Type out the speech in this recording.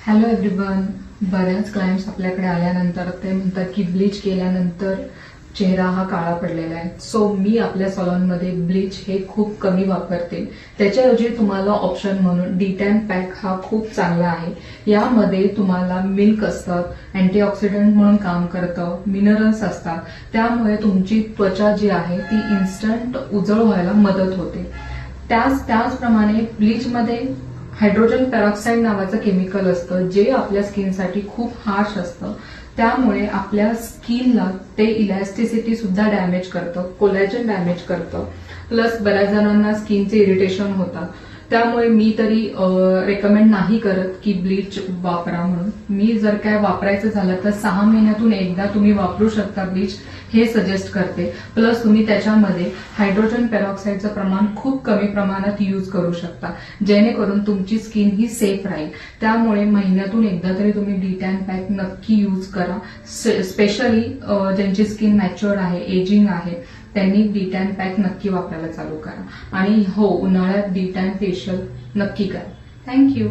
Hello everyone. बऱ्याच clients आपल्याकडे आल्यानंतर ते म्हणतात की ब्लीच केल्यानंतर चेहरा हा काळा पडलेला आहे. सो मी आपल्या सलॉनमध्ये ब्लीच हे खूप कमी वापरते. त्याच्याऐवजी तुम्हाला ऑप्शन म्हणून डी10 पॅक हा खूप चांगला आहे. यामध्ये तुम्हाला मिल्क असतं, अँटीऑक्सिडंट म्हणून काम करतं, मिनरल्स असतात. त्यामुळे तुमची त्वचा जी आहे ती इन्स्टंट उजळ व्हायला मदत होते. त्याचप्रमाणे ब्लीचमध्ये हायड्रोजन पेरॉक्साईड नावाचं केमिकल असतं जे आपल्या स्किनसाठी खूप हार्श असतं. त्यामुळे आपल्या स्किनला ते इलॅस्टिसिटी सुद्धा डॅमेज करतं, कोलॅजन डॅमेज करतं. प्लस बऱ्याच जणांना स्किनचे इरिटेशन होतात. त्यामुळे मी तरी रेकमेंड नाही करत की ब्लीच वापरा म्हणून. मी जर काय वापरायचं झालं तर 6 महिन्यातून एकदा तुम्ही वापरू शकता ब्लीच, हे सजेस्ट करते. प्लस तुम्ही त्याच्यामध्ये हायड्रोजन पेरॉक्साईडचं प्रमाण खूप कमी प्रमाणात यूज करू शकता, जेणेकरून तुमची स्किन ही सेफ राहील. त्यामुळे महिन्यातून एकदा तरी तुम्ही डी10 पॅक नक्की यूज करा. स्पेशली ज्यांची स्किन मॅच्युअर्ड आहे, एजिंग आहे, त्यांनी डी10 पॅक नक्की वापरायला चालू करा. आणि हो, उन्हाळ्यात डी10 फेशियल नक्की करा. थँक्यू.